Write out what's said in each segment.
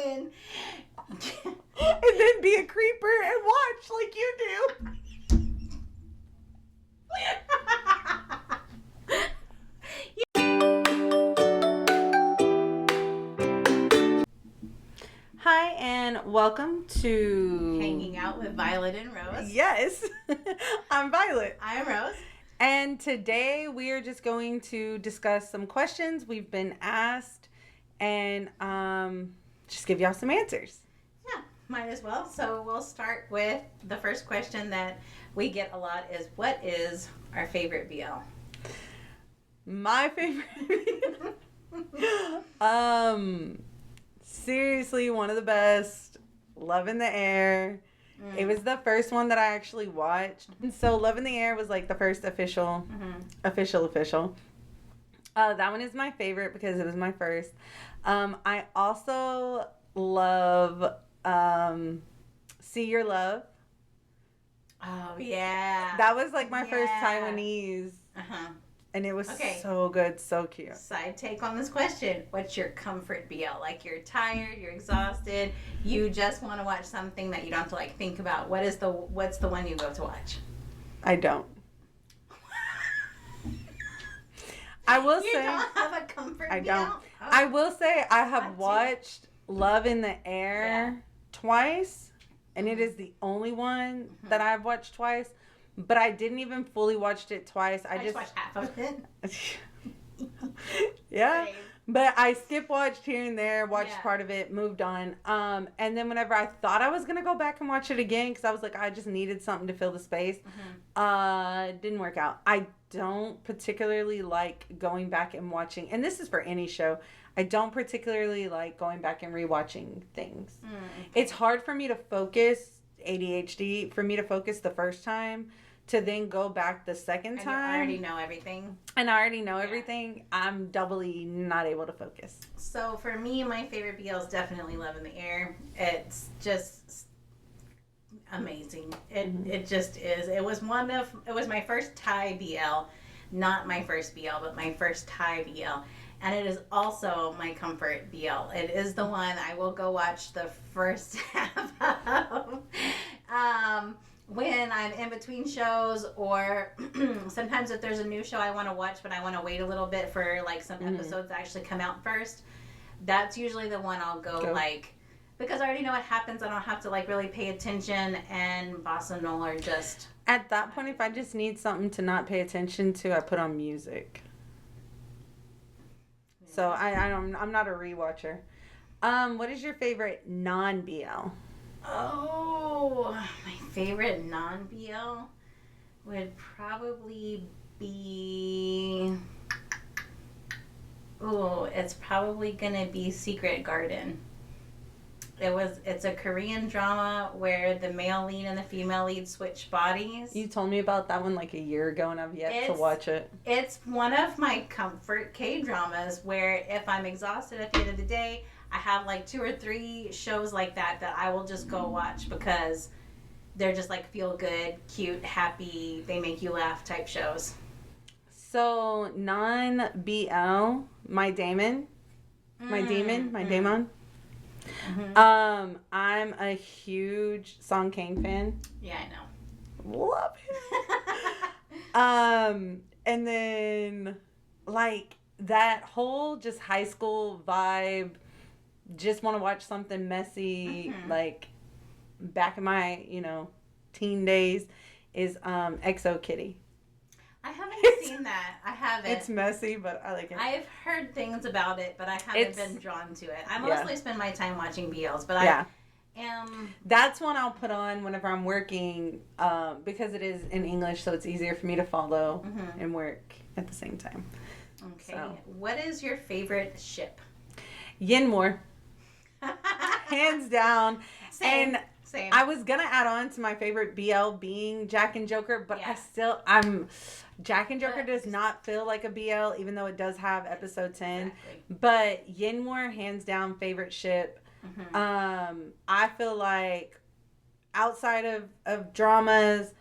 in. And then be a creeper and watch like you do. Hi, and welcome to Hanging Out with Violet and Rose. Yes, I'm Violet. I'm Rose. And today we are just going to discuss some questions we've been asked and just give y'all some answers. Yeah, might as well. So we'll start with the first question that we get a lot is, what is our favorite BL? My favorite seriously, one of the best, Love in the Air. It was the first one that I actually watched. And so Love in the Air was like the first official. That one is my favorite because it was my first. I also love See Your Love. Oh, yeah. That was like my first Taiwanese. Uh-huh. And it was so good, so cute. Side take on this question. What's your comfort BL? Like, you're tired, you're exhausted, you just want to watch something that you don't have to like think about. What's the one you go to watch? I don't. I will say you don't have a comfort BL? I don't. Oh. I will say I have watched Love in the Air twice, and it is the only one that I've watched twice. But I didn't even fully watched it twice. I just watched half of it. Yeah. Same. But I skip watched here and there, watched part of it, moved on. And then whenever I thought I was going to go back and watch it again, because I was like, I just needed something to fill the space, it didn't work out. I don't particularly like going back and watching, and this is for any show, I don't particularly like going back and rewatching things. It's hard for me to focus, ADHD, for me to focus the first time, to then go back the second time. I already know everything. And I already know everything. I'm doubly not able to focus. So for me, my favorite BL is definitely Love in the Air. It's just amazing. It just is. It was my first Thai BL. Not my first BL, but my first Thai BL. And it is also my comfort BL. It is the one I will go watch the first half of. When I'm in between shows, or sometimes if there's a new show I want to watch, but I want to wait a little bit for like some episodes to actually come out first, that's usually the one I'll go like, because I already know what happens. I don't have to like really pay attention, and Bossa Nol are just... At that point, if I just need something to not pay attention to, I put on music. Yeah. So I'm not a rewatcher. What is your favorite non-BL? Oh, my favorite non-BL would probably be... it's probably gonna be Secret Garden. It's a Korean drama where the male lead and the female lead switch bodies. You told me about that one like a year ago, and I've yet to watch it. It's one of my comfort K-dramas where if I'm exhausted at the end of the day, I have like 2 or 3 shows like that I will just go watch because they're just like feel good, cute, happy, they make you laugh type shows. So non-BL, My Damon. I'm a huge Song Kang fan. Yeah, I know. Love him. And then like that whole just high school vibe, just want to watch something messy, like back in my, teen days, is XO Kitty. I haven't seen that. I haven't. It's messy, but I like it. I've heard things about it, but I haven't been drawn to it. I mostly spend my time watching BLs, but I am... That's one I'll put on whenever I'm working, because it is in English, so it's easier for me to follow and work at the same time. Okay. So. What is your favorite ship? Yinmore. Hands down. Same. I was going to add on to my favorite BL being Jack and Joker, but Jack and Joker does not feel like a BL, even though it does have episode 10. Exactly. But Yinmore, hands down, favorite ship. I feel like outside of dramas,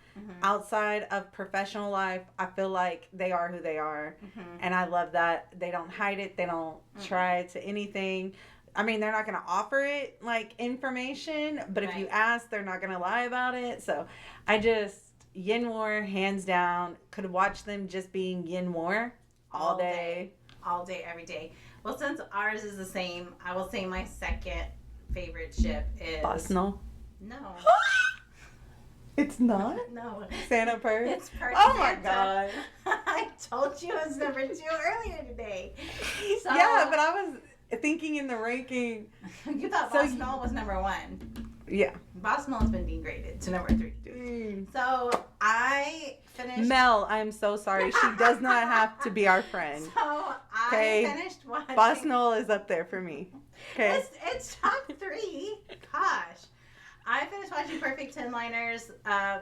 outside of professional life, I feel like they are who they are. And I love that. They don't hide it. They don't try to anything. I mean, they're not going to offer it, like, information, but if you ask, they're not going to lie about it. So, Yin War, hands down, could watch them just being Yin War all day. All day, every day. Well, since ours is the same, I will say my second favorite ship is... Bosnell? No. It's not? No. Santa Perth? It's Perth. Oh my God. I told you it was number 2 earlier today. So, yeah, but I was thinking in the ranking. You thought Bosnell was number 1. Yeah. Bosnell has been degraded to number 3. So I finished... Mel, I'm so sorry. She does not have to be our friend. So I finished watching... Bosnell is up there for me. Okay. It's top 3. Gosh. I finished watching Perfect 10-Liners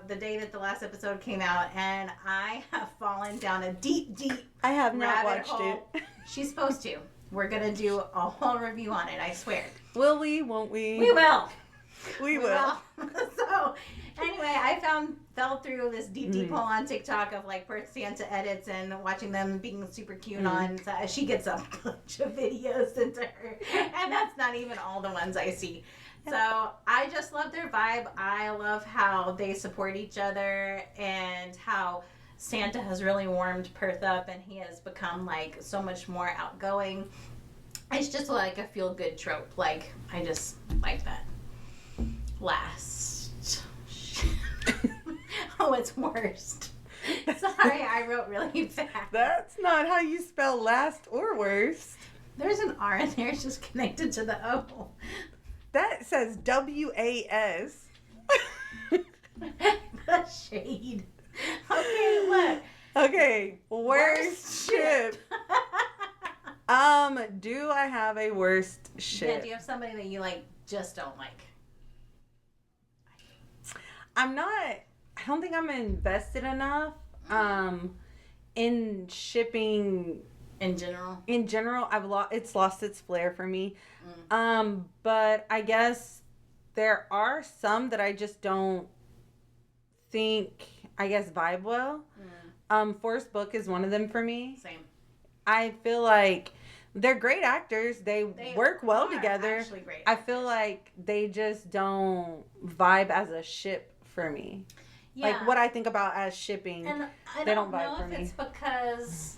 the day that the last episode came out, and I have fallen down a deep I have not rabbit watched hole. it. She's supposed to. We're going to do a whole review on it, I swear. Will we? Won't we? We will. We will. So, anyway, I fell through this deep hole on TikTok of like Perth Santa edits and watching them being super cute on. So she gets a bunch of videos into her, and that's not even all the ones I see. So I just love their vibe. I love how they support each other and how Santa has really warmed Perth up, and he has become like so much more outgoing. It's just like a feel-good trope. Like, I just like that. Last. Oh, it's worst. Sorry, I wrote really fast. That's not how you spell last or worst. There's an R in there. It's just connected to the O. That says WAS. The shade. Okay, look. Okay, worst ship. Do I have a worst ship? Yeah, do you have somebody that you like just don't like? I don't think I'm invested enough in shipping in general. It's lost its flair for me. But I guess there are some that I just don't think vibe well. Forrest Book is one of them for me. Same. I feel like they're great actors. They work well together. Actually great I feel like they just don't vibe as a ship for me. Yeah. Like what I think about as shipping, and they don't vibe for me. It's because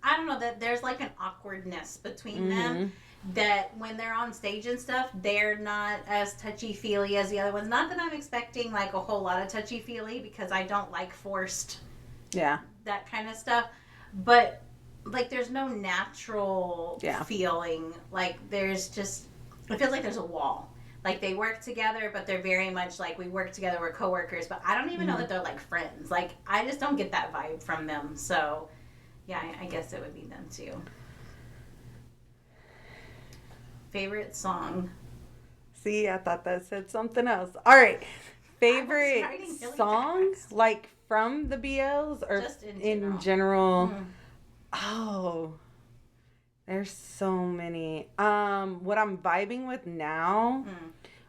I don't know that there's like an awkwardness between them. That when they're on stage and stuff, they're not as touchy-feely as the other ones. Not that I'm expecting like a whole lot of touchy-feely, because I don't like forced that kind of stuff. But like there's no natural feeling. Like there's just, it feels like there's a wall. Like they work together, but they're very much like, we work together, we're coworkers, but I don't even know that they're like friends. Like I just don't get that vibe from them. So yeah, I guess it would be them too. Favorite song? See, I thought that said something else. All right. Favorite songs? Like from the BLs or just in general? Oh, there's so many. What I'm vibing with now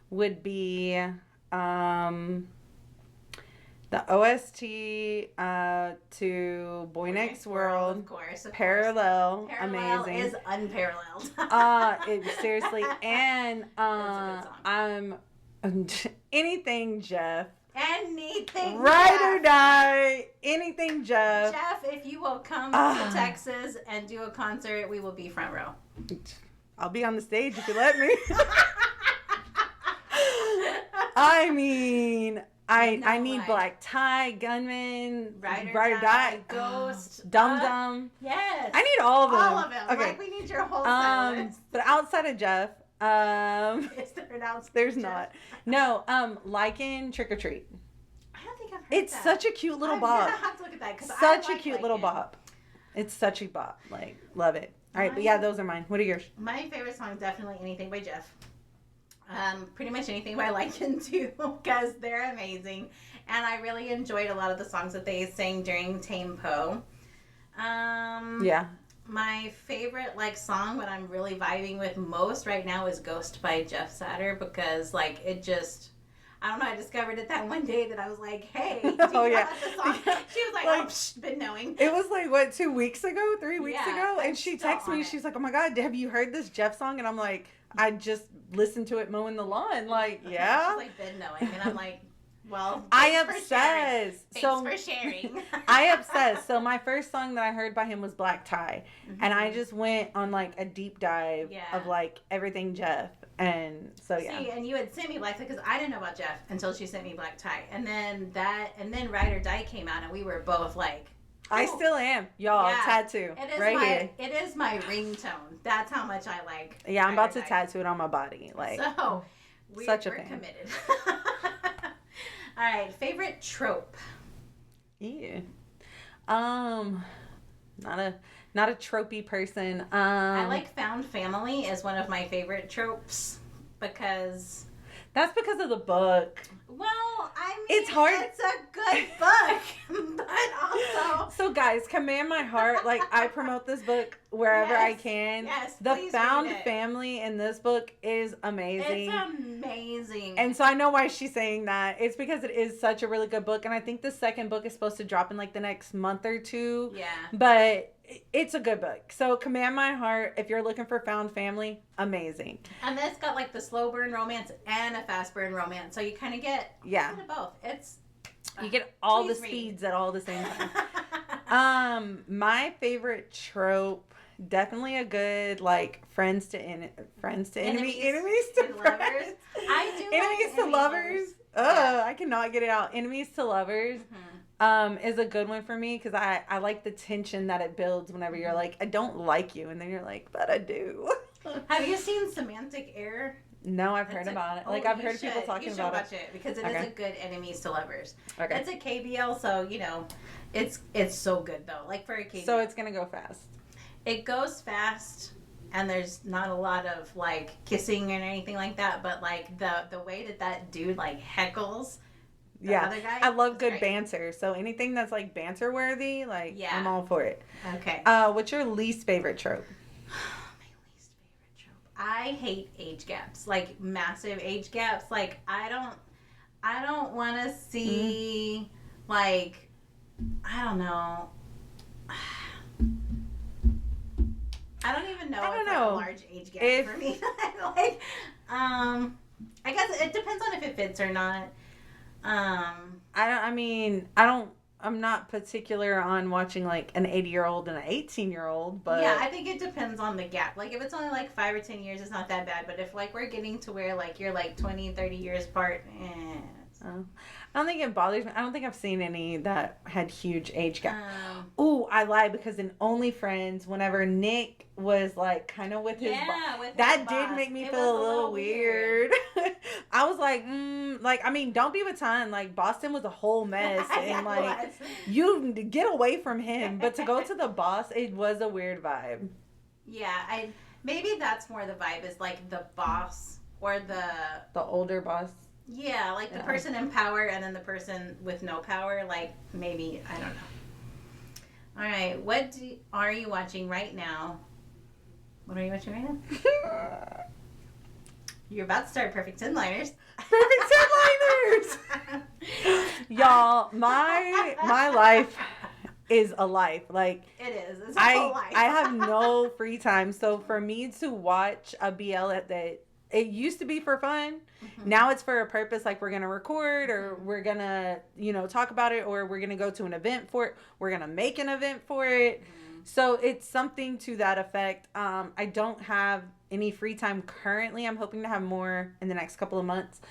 would be the OST to Boy Next World. Of course. Parallel. Amazing. Is unparalleled. Seriously. And I'm anything Jeff. Anything Ride Jeff. or die. Anything Jeff. Jeff, if you will come to Texas and do a concert, we will be front row. I'll be on the stage if you let me. I mean, I need Black Tie, Gunman, Ride or Die, Ghost, Dum Dum. Yes. I need all of them. All of them. Okay. Like we need your whole set list. But outside of Jeff, is there an outside there's Jeff? not. No, Lycan Trick or Treat. I don't think I've heard It's that. such a cute little bop. I'm gonna have to look at that because such a cute little bop. It's such a bop. Like, love it. All right, but yeah, those are mine. What are yours? My favorite song is definitely Anything by Jeff. Pretty much anything by Lycan too, because they're amazing, and I really enjoyed a lot of the songs that they sang during Tame Po. My favorite song, what I'm really vibing with most right now, is Ghost by Jeff Satter, because it just, I don't know. I discovered it that one day that I was like, hey, do you know yeah. the song? She was like, oh, been knowing. It was like, what, 2 weeks ago, 3 weeks ago? I'm And she texted me, she's like, oh my God, have you heard this Jeff song? And I'm like, I just listened to it mowing the lawn. Like, yeah. She's like, been knowing. And I'm like, well, I thanks obsess. for sharing. I obsess. So my first song that I heard by him was Black Tie. Mm-hmm. And I just went on like a deep dive of like everything Jeff. And so, yeah. See, and you had sent me Black Tie because I didn't know about Jeff until she sent me Black Tie. And then Ride or Die came out and we were both like, oh. I still am. Y'all, tattoo. It is right here. It is my ringtone. That's how much I like. Yeah, I'm about to tattoo it on my body. Like, so, we're committed. All right, favorite trope. Yeah. Not a tropey person. I like found family is one of my favorite tropes because that's because of the book. Well, I mean, it's hard. It's a good book, but also. So, guys, command my heart. Like, I promote this book wherever I can. Yes, the found family in this book is amazing. It's amazing. And so I know why she's saying that. It's because it is such a really good book, and I think the second book is supposed to drop in like the next month or two. Yeah. But it's a good book. So command my heart. If you're looking for found family, amazing. And it's got like the slow burn romance and a fast burn romance. So you kind of get a bit of both. You get all the speeds at all the same time. My favorite trope, definitely a good like friends to enemies to lovers. I do enemies to lovers. I cannot get it out. Enemies to lovers. Is a good one for me because I like the tension that it builds whenever you're like, I don't like you, and then you're like, but I do. Have you seen Semantic Error? No, I've heard about it. Like, I've heard people talking about it. You should watch it because it is a good enemies to lovers. Okay. It's a KBL, so, you know, it's so good, though. Like, for a KBL. So it's going to go fast. It goes fast, and there's not a lot of, like, kissing or anything like that, but, like, the way that dude, like, heckles the other guy. I love good banter. So anything that's, like, banter-worthy, like, I'm all for it. Okay. What's your least favorite trope? I hate age gaps, like massive age gaps. Like I don't want to see like I don't know. I don't even know. Like a large age gap for me. Like, I guess it depends on if it fits or not. I'm not particular on watching like an 80-year-old and an 18-year-old, but yeah, I think it depends on the gap. Like if it's only like 5 or 10 years, it's not that bad. But if like we're getting to where like you're like 20, 30 years apart, I don't think it bothers me. I don't think I've seen any that had huge age gap. Ooh, I lied because in Only Friends, whenever Nick was like kind of with his that did make me feel a little weird. I was like, like I mean, don't be with Ton. Like Boston was a whole mess, and like you get away from him. But to go to the boss, it was a weird vibe. Yeah, maybe that's more the vibe is like the boss or the older boss. Yeah, like the person in power and then the person with no power. Like maybe I don't know. All right, what are you watching right now? What are you watching right now? You're about to start Perfect 10 Liners. Perfect 10 Liners! Y'all, my life is a life. Like it is. It's a whole life. I have no free time. So for me to watch a BL it used to be for fun. Mm-hmm. Now it's for a purpose, like we're going to record or we're going to, talk about it or we're going to go to an event for it. We're going to make an event for it. Mm-hmm. So it's something to that effect. I don't have any free time currently. I'm hoping to have more in the next couple of months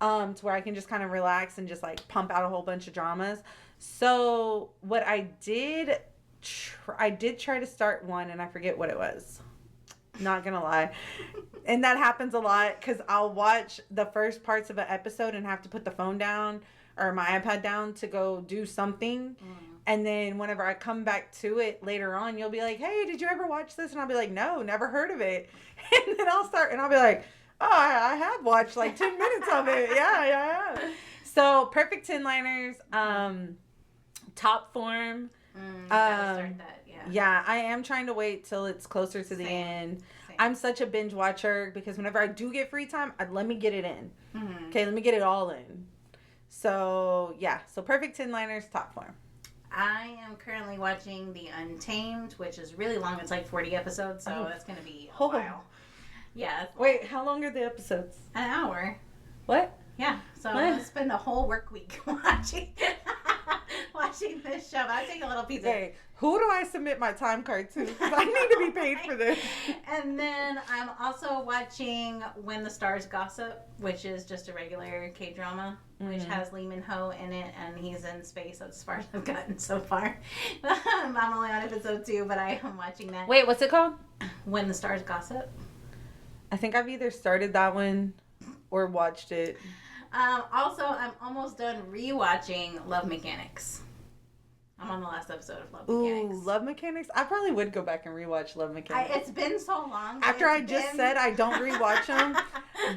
to where I can just kind of relax and just like pump out a whole bunch of dramas. So what I did try to start one and I forget what it was. Not gonna lie. And that happens a lot because I'll watch the first parts of an episode and have to put the phone down or my iPad down to go do something. And then whenever I come back to it later on, you'll be like, hey, did you ever watch this? And I'll be like, no, never heard of it. And then I'll be like, oh, I have watched like 10 minutes of it. Yeah. So Perfect 10 Liners, Top Form. Gotta start that, yeah, I am trying to wait till it's closer to the end. I'm such a binge watcher because whenever I do get free time, let me get it in. Mm-hmm. Okay, let me get it all in. So, yeah. So, Perfect 10 Liners, top form. I am currently watching The Untamed, which is really long. It's like 40 episodes, so that's going to be a while. Yeah. Wait, how long are the episodes? An hour. What? Yeah. So I'm going to spend a whole work week watching this show. But I take a little piece of it. Who do I submit my time card to? Because I need to be paid for this. And then I'm also watching When the Stars Gossip, which is just a regular K-drama, which has Lee Min-ho in it, and he's in space. That's as far as I've gotten so far. I'm only on episode 2, but I am watching that. Wait, what's it called? When the Stars Gossip. I think I've either started that one or watched it. Also, I'm almost done rewatching Love Mechanics. I'm on the last episode of Love Mechanics. Ooh, Love Mechanics? I probably would go back and rewatch Love Mechanics. It's been so long. After I just said I don't rewatch them,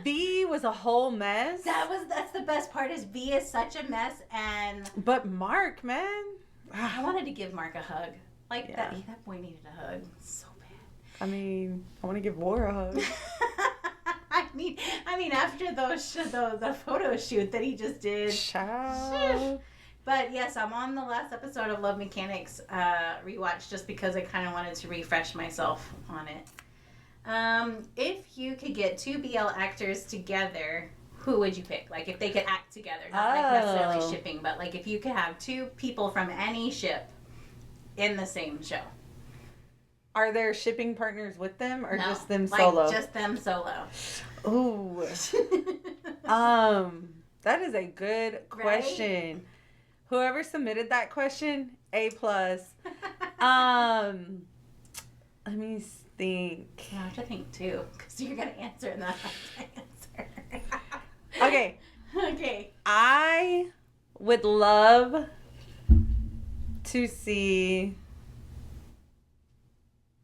V was a whole mess. That's the best part is V is such a mess, and but Mark, man, I wanted to give Mark a hug. Like that boy needed a hug so bad. I mean, I want to give War a hug. I mean, after the photo shoot that he just did. Ciao. But yes, I'm on the last episode of Love Mechanics rewatch just because I kind of wanted to refresh myself on it. If you could get 2 BL actors together, who would you pick? Like if they could act together, not like necessarily shipping, but like if you could have 2 people from any ship in the same show. Are there shipping partners with them or No, just them solo? Just them solo. Ooh. That is a good question. Right? Whoever submitted that question, A+. Let me think. I have to think too, because you're gonna answer and that's my answer. Okay. Okay. I would love to see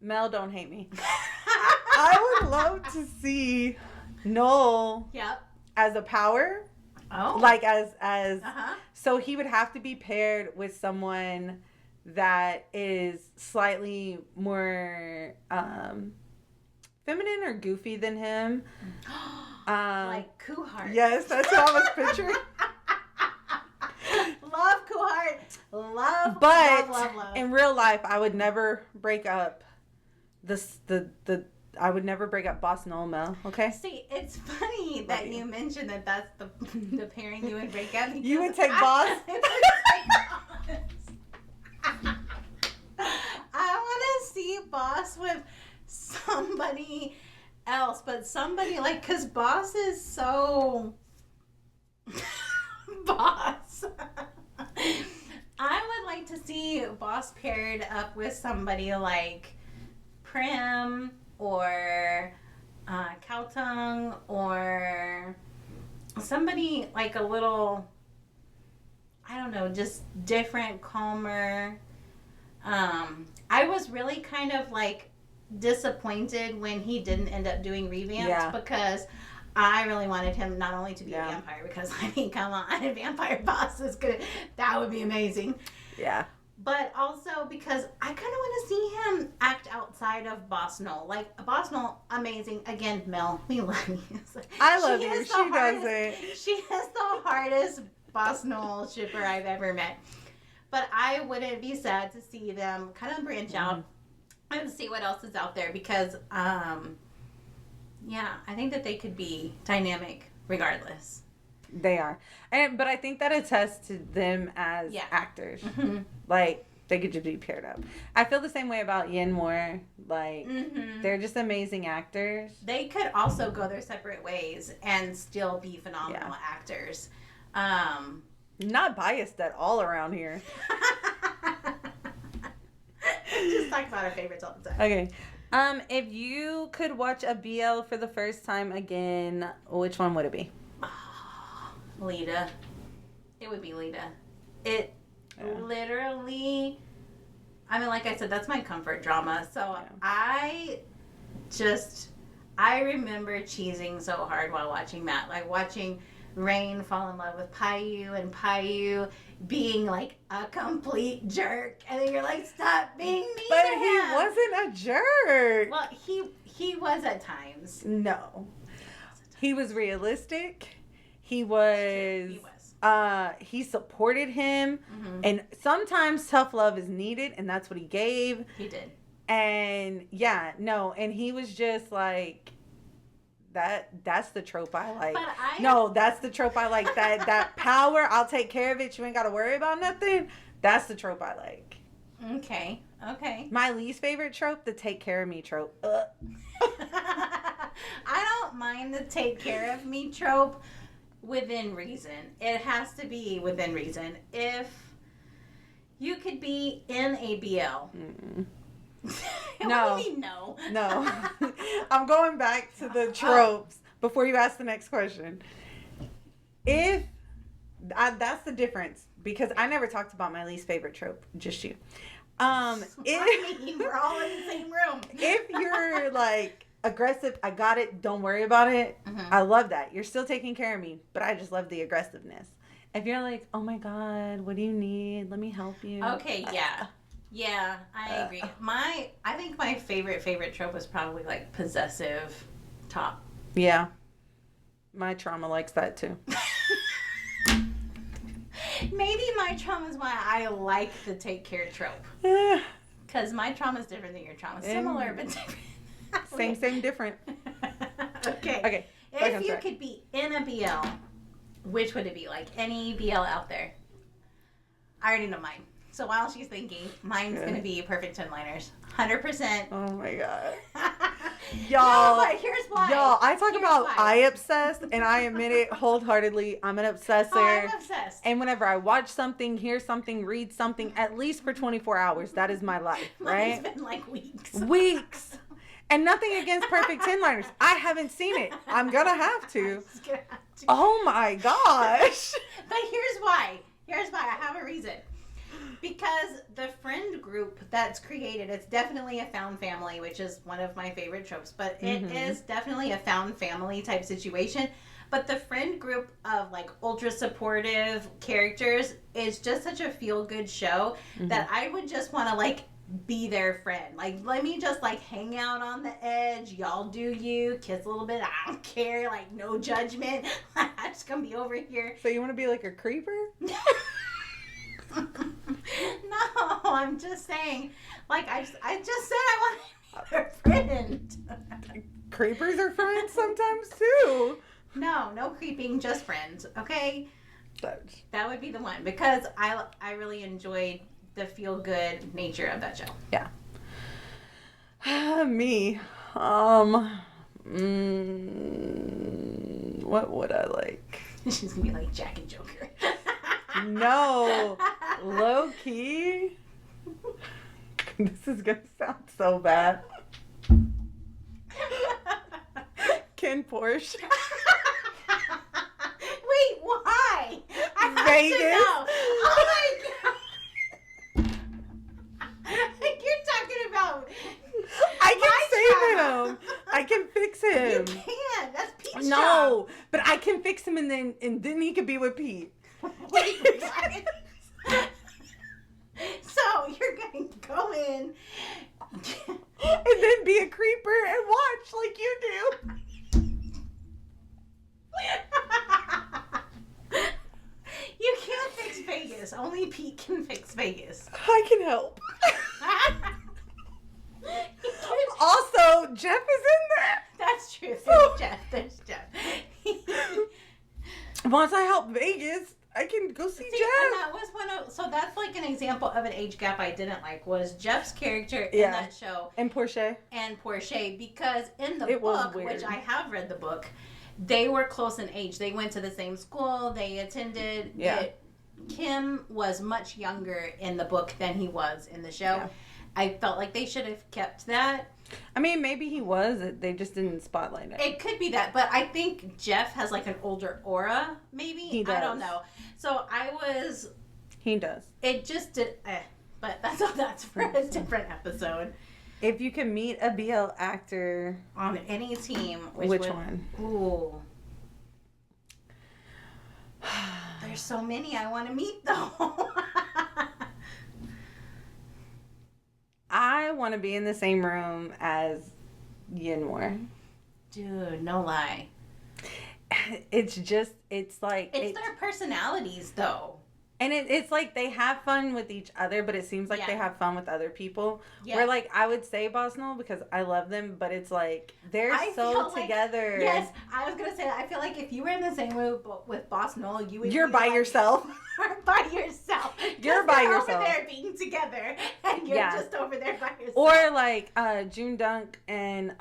Mel, don't hate me. I would love to see Noel as a power. Oh. Like as so he would have to be paired with someone that is slightly more feminine or goofy than him. Like Kuhart. Yes, that's what I was picturing. Love Kuhart. Love. In real life, I would never break up I would never break up Boss Noel Mel, okay? See, it's funny that you mentioned that that's the pairing you would break up. You would take Boss? I want to see Boss with somebody else, but somebody like, because Boss is so... Boss. I would like to see Boss paired up with somebody like Prim or Kautung or somebody like a little, I don't know, just different, calmer. I was really kind of like disappointed when he didn't end up doing revamps because I really wanted him not only to be a vampire, because I mean, come on, a vampire boss is good. That would be amazing. Yeah. But also because I kind of want to see him act outside of Boss Noel. Like, Boss Noel, amazing. Again, Mel, we love you. I love you. She doesn't. She is the hardest Boss Noel shipper I've ever met. But I wouldn't be sad to see them kind of branch out and see what else is out there because, I think that they could be dynamic regardless. They are. But I think that attests to them as actors. Mm-hmm. Like, they could just be paired up. I feel the same way about Yin Moore. Like, they're just amazing actors. They could also go their separate ways and still be phenomenal actors. Not biased at all around here. Just talk about our favorites all the time. Okay. If you could watch a BL for the first time again, which one would it be? Lita. It would be Lita. It literally, I mean, like I said, that's my comfort drama. So I remember cheesing so hard while watching that. Like watching Rain fall in love with Payu, and Payu being like a complete jerk, and then you're like, stop being mean But to he him. wasn't a jerk. Well, he was at times. No. He was realistic. He was. He supported him, and sometimes tough love is needed, and that's what he gave. He did. And yeah, no, and he was just like that's the trope I like. No, that's the trope I like. That power, I'll take care of it. You ain't got to worry about nothing. That's the trope I like. Okay. My least favorite trope, the take care of me trope. I don't mind the take care of me trope within reason. It has to be within reason. If you could be in a BL. No. What do you mean no? No. I'm going back to the tropes before you ask the next question. That's the difference, because I never talked about my least favorite trope, just you. We're all in the same room. If you're like aggressive, I got it, don't worry about it. I love that. You're still taking care of me, but I just love the aggressiveness. If you're like, oh my God, what do you need? Let me help you. Okay, yeah. Yeah, I agree. I think my favorite trope was probably like possessive top. Yeah. My trauma likes that too. Maybe my trauma is why I like the take care trope. Because my trauma is different than your trauma. Similar, but different. Same, different. Okay. If you could be in a BL, which would it be? Like any BL out there? I already know mine. So while she's thinking, mine's going to be Perfect 10-liners. 100%. Oh my God. Y'all. No, but here's why. Y'all, I talk about I obsessed, and I admit it wholeheartedly. I'm an obsessor. Oh, I'm obsessed. And whenever I watch something, hear something, read something, at least for 24 hours, that is my life, right? Mine's been like weeks. Weeks. And nothing against Perfect 10-liners. I haven't seen it. I'm going to have to. Oh my gosh. But here's why. I have a reason. Because the friend group that's created, it's definitely a found family, which is one of my favorite tropes, but it is definitely a found family type situation. But the friend group of like ultra supportive characters is just such a feel good show that I would just want to like be their friend. Like, let me just like hang out on the edge. Y'all do you. Kiss a little bit. I don't care. Like, no judgment. I'm just going to be over here. So you want to be like a creeper? No, I'm just saying. Like, I just said I want to be their friend. Creepers are friends sometimes too. No creeping, just friends. Okay? That would be the one. Because I really enjoyed the feel-good nature of that show. Yeah. Me. What would I like? She's gonna be like Jack and Joker. No. Low key. This is gonna sound so bad. Ken Porsche. Wait, why? Vegas. Oh my God. You're talking about. I can save him. I can fix him. You can. That's Pete's No, job. but I can fix him, and then he could be with Pete. Wait, what? So you're going to go in and then be a creeper and watch like you do. You can't fix Vegas. Only Pete can fix Vegas. I can help. Also, Jeff is in there. That's true. There's Jeff. Once I help Vegas, I can go see Jeff. And that was so that's like an example of an age gap I didn't like, was Jeff's character in that show. And Portia. Because in the book, which I have read the book, they were close in age. They went to the same school. They attended. Yeah. Kim was much younger in the book than he was in the show. Yeah. I felt like they should have kept that. I mean, maybe he was. They just didn't spotlight it. It could be that, but I think Jeff has like an older aura, maybe. He does. I don't know. So He does. It just did, but that's for a different episode. If you can meet a BL actor on any team, which one? Ooh. There's so many I want to meet, though. I want to be in the same room as Yinmore. Dude, no lie. It's like... It's their personalities, though. And it's like they have fun with each other, but it seems like they have fun with other people. Yeah. Where, like, I would say Boss Noel because I love them, but it's like they're so together. Like, yes, I was going to say that. I feel like if you were in the same room with Boss Noel, you would You're by yourself. By yourself. You're by yourself. Over there being together, and you're just over there by yourself. Or, like, June Dunk and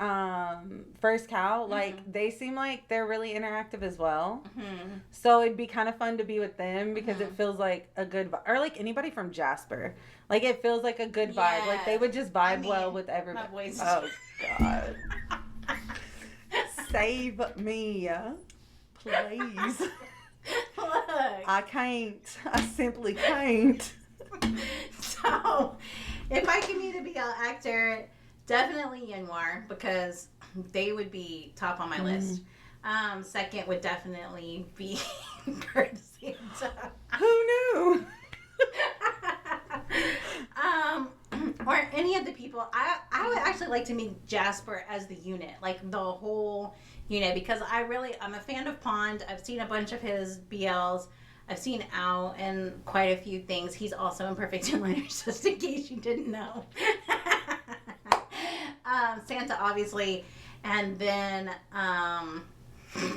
First Cow, like, they seem like they're really interactive as well. Mm-hmm. So it'd be kind of fun to be with them because it feels like a good vibe. Or, like, anybody from Jasper. Like, it feels like a good vibe. Like, they would just vibe well with everybody. My voice oh, God. Save me, please. Look. I can't. I simply can't. So, if I could be a BL actor, definitely Yinmore, because they would be top on my list. Second would definitely be Courtesy. Who knew? Or any of the people. I would actually like to meet Jasper as the unit, like the whole unit, because I'm a fan of Pond. I've seen a bunch of his BLs. I've seen Al in quite a few things. He's also in Perfect Inliners, just in case you didn't know. Santa, obviously, and then who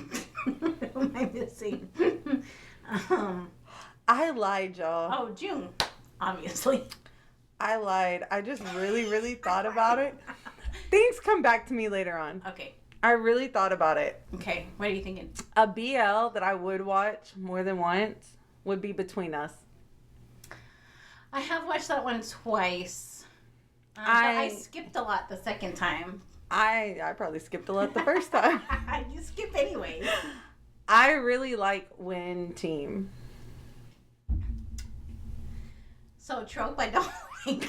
am I missing? I lied, y'all. Oh, June, obviously. I lied. I just really, really thought about it. Things come back to me later on. Okay. I really thought about it. Okay. What are you thinking? A BL that I would watch more than once would be Between Us. I have watched that one twice. But I skipped a lot the second time. I probably skipped a lot the first time. You skip anyway. I really like Win Team. So trope I don't like.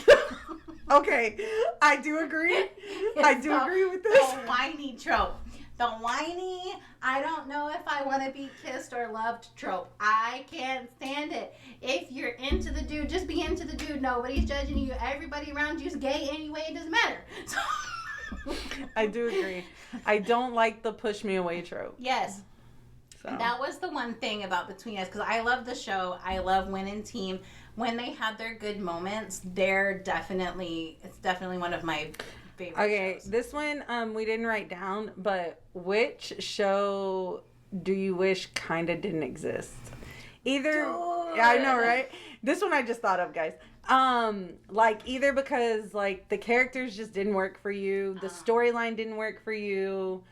Okay, I do agree. I do agree with this. The whiny trope. The whiny, I don't know if I want to be kissed or loved trope. I can't stand it. If you're into the dude, just be into the dude. Nobody's judging you. Everybody around you is gay anyway. It doesn't matter. So. I do agree. I don't like the push me away trope. Yes. So. That was the one thing about Between Us, because I love the show. I love Win and Team. When they had their good moments, it's definitely one of my favorite shows. This one we didn't write down, but which show do you wish kind of didn't exist? Either, yeah, I know, right? This one I just thought of, guys. Like either because like the characters just didn't work for you, the storyline didn't work for you,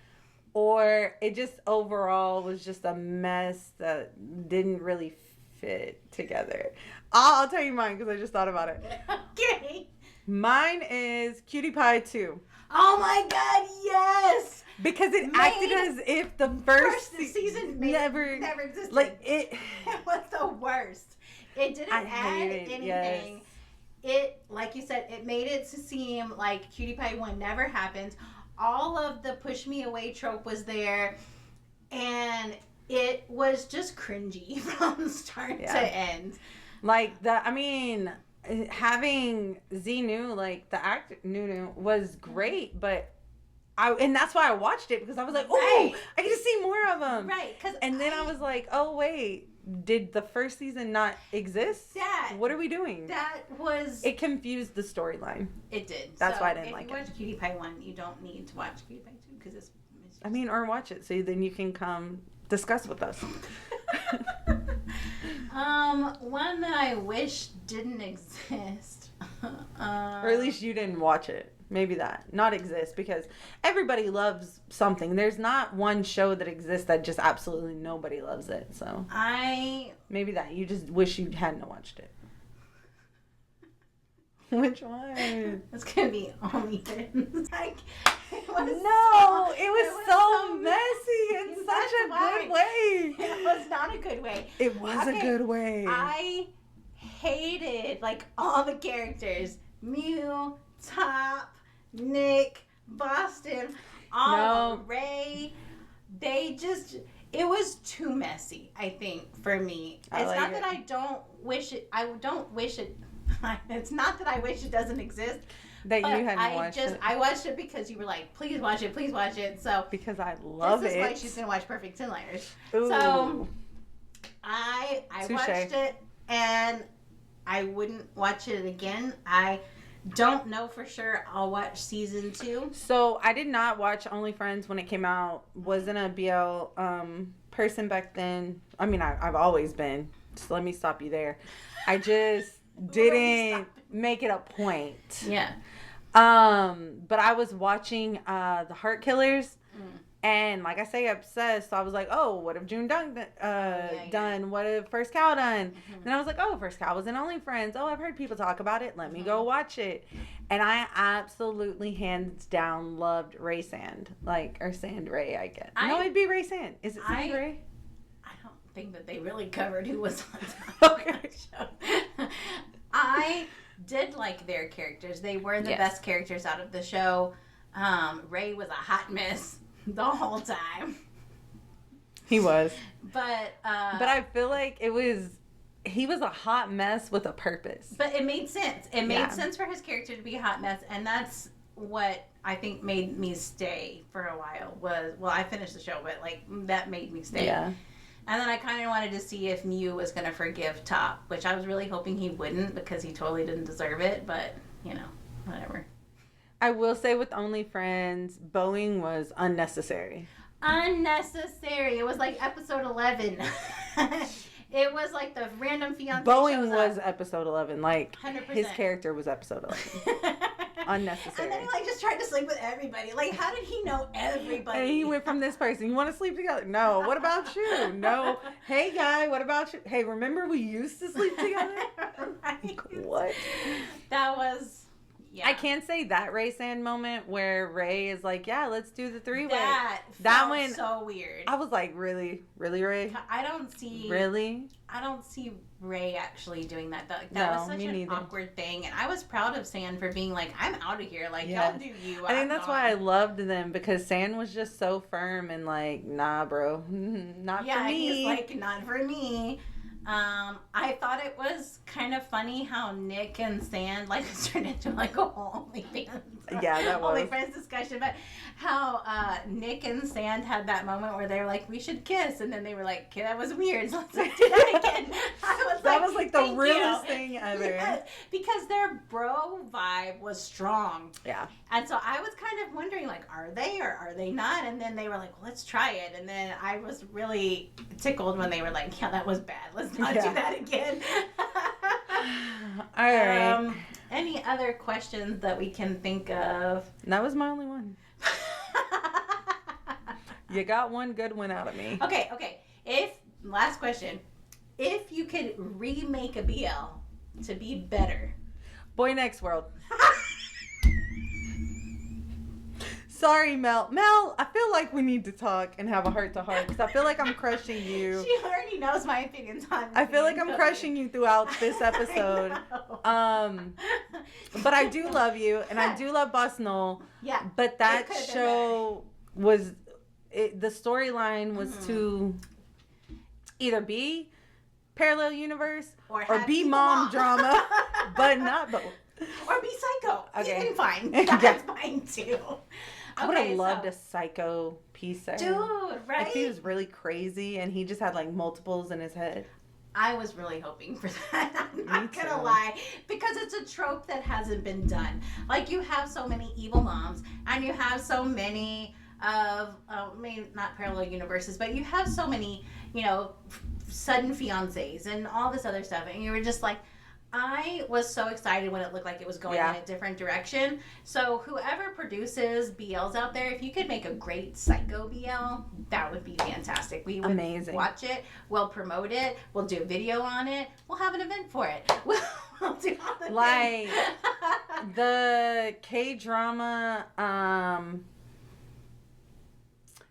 or it just overall was just a mess that didn't really fit together. I'll tell you mine because I just thought about it. Okay. Mine is Cutie Pie 2. Oh my God, yes! Because it acted as if the first season never existed. Like it was the worst. It didn't add anything. Yes. It, like you said, it made it to seem like Cutie Pie 1 never happened. All of the push me away trope was there, and it was just cringy from start to end. Like having Xenu, like the actor Nunu, was great, but and that's why I watched it, because I was like, oh, I get to see more of them. Right. And then I was like, oh wait, did the first season not exist? What are we doing? It confused the storyline. It did. That's why I didn't like it. If you watch Cutie Pie 1, you don't need to watch Cutie Pie 2 because it's or watch it so then you can come discuss with us. One that I wish didn't exist. Or at least you didn't watch it. Maybe that. Not exist, because everybody loves something. There's not one show that exists that just absolutely nobody loves it. So maybe that. You just wish you hadn't watched it. Which one? It's gonna be OnlyFans. It was so messy in such a good way. It was not a good way. It was a good way. I hated all the characters. Mew, Top, Nick, Boston, Ray. They just, it was too messy, I think, for me. It's like not it. that I don't wish it. I don't wish it. It's not that I wish it doesn't exist. That But you hadn't watched it. I watched it because you were like, please watch it, please watch it. So Because I love this it. is why she's gonna watch Perfect Ten Liners. Ooh. So I Touché. watched it and I wouldn't watch it again. I don't know for sure I'll watch season 2. So I did not watch Only Friends when it came out. Wasn't a BL person back then. I mean, I've always been. So let me stop you there. I just didn't make it a point. Yeah. But I was watching The Heart Killers. And like I say, obsessed. So I was like, oh, what if June done? What if First Cow done? Then I was like, oh, First Cow was in Only Friends. Oh, I've heard people talk about it. Let me go watch it. And I absolutely, hands down, loved Ray Sand. Or Sand Ray, I guess. No, it'd be Ray Sand. Is it Sand Ray? I don't think that they really covered who was on Okay. show. I did like their characters. They were the best characters out of the show. Ray was a hot mess the whole time. He was. But I feel like he was a hot mess with a purpose. But it made sense. It made sense for his character to be a hot mess, and that's what I think made me stay for a while. I finished the show, but that made me stay. Yeah. And then I kind of wanted to see if Mew was going to forgive Top, which I was really hoping he wouldn't because he totally didn't deserve it, but, whatever. I will say with Only Friends, Boeing was unnecessary. Unnecessary. It was like episode 11. It was like the random fiance. Boeing was episode 11. 100%. His character was episode 11. Unnecessary. And then he just tried to sleep with everybody. How did he know everybody? And he went from this person. You want to sleep together? No. What about you? No. Hey, guy. What about you? Hey, remember we used to sleep together? Right. What? That was. Yeah. I can say that Ray Sand moment where Ray is like, yeah, let's do the 3-way. That went so weird. I was like, really? Really, Ray? I don't see Ray actually doing that. That was such an awkward thing. And I was proud of Sand for being like, I'm out of here. Y'all do you. I think that's why I loved them, because Sand was just so firm and nah, bro. Not for me. He's like, not for me. I thought it was kind of funny how Nick and Sand turned into a whole OnlyFans. Yeah, that was OnlyFans discussion, but how Nick and Sand had that moment where they were like, we should kiss, and then they were like, okay, that was weird, so let's not do that again. That was the realest thing ever. Yes, because their bro vibe was strong. Yeah. And so I was kind of wondering, are they or are they not? And then they were like, well, let's try it. And then I was really tickled when they were like, yeah, that was bad. Let's not do that again. All right. Any other questions that we can think of? That was my only one. You got one good one out of me. Okay. Last question. If you could remake a BL to be better. Boy Next World. Sorry, Mel. Mel, I feel like we need to talk and have a heart-to-heart, because I feel like I'm crushing you. She already knows my opinions on I feel like I'm crushing you throughout this episode. But I do love you, and I do love Boss Noel. Yeah. But that show was... the storyline was to either be parallel universe or be mom drama, but not both. Or be Psycho. Okay. Even fine. That's fine too. I would have loved a Psycho piece there. Dude, right? He was really crazy and he just had multiples in his head. I was really hoping for that. I'm not going to lie. Because it's a trope that hasn't been done. You have so many evil moms and you have so many of, maybe not parallel universes, but you have so many, sudden fiancés and all this other stuff. And you were just like, I was so excited when it looked like it was going in a different direction. So whoever produces BLs out there, if you could make a great Psycho BL, that would be fantastic. We would watch it. We'll promote it. We'll do a video on it. We'll have an event for it. We'll do all the things. The K-drama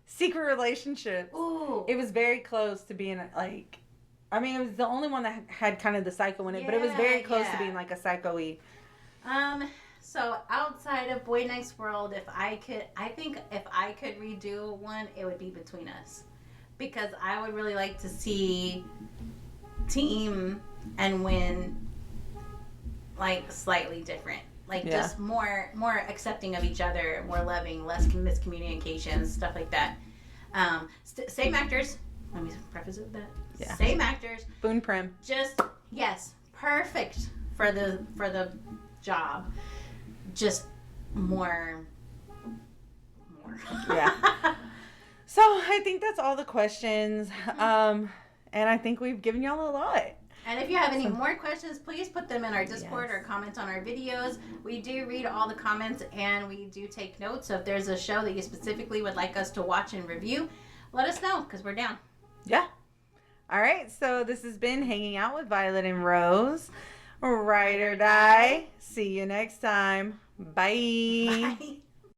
Secret Relationship. Ooh. It was very close to being it was the only one that had kind of the psycho in it, but it was very close to being a psycho-y. So outside of Boy Next World, I think if I could redo one, it would be Between Us. because I would really like to see Team and Win like slightly different. Like just more accepting of each other, more loving, less miscommunications, stuff like that. Same actors. Let me preface it with that. Yeah. Same actors. Boone Prim. Just perfect for the job. Just more. Yeah. So I think that's all the questions. And I think we've given y'all a lot. And if you have any more questions, please put them in our Discord or comment on our videos. We do read all the comments and we do take notes. So if there's a show that you specifically would like us to watch and review, let us know because we're down. Yeah. All right. So this has been Hanging Out with Violet and Rose. Ride or die. See you next time. Bye. Bye.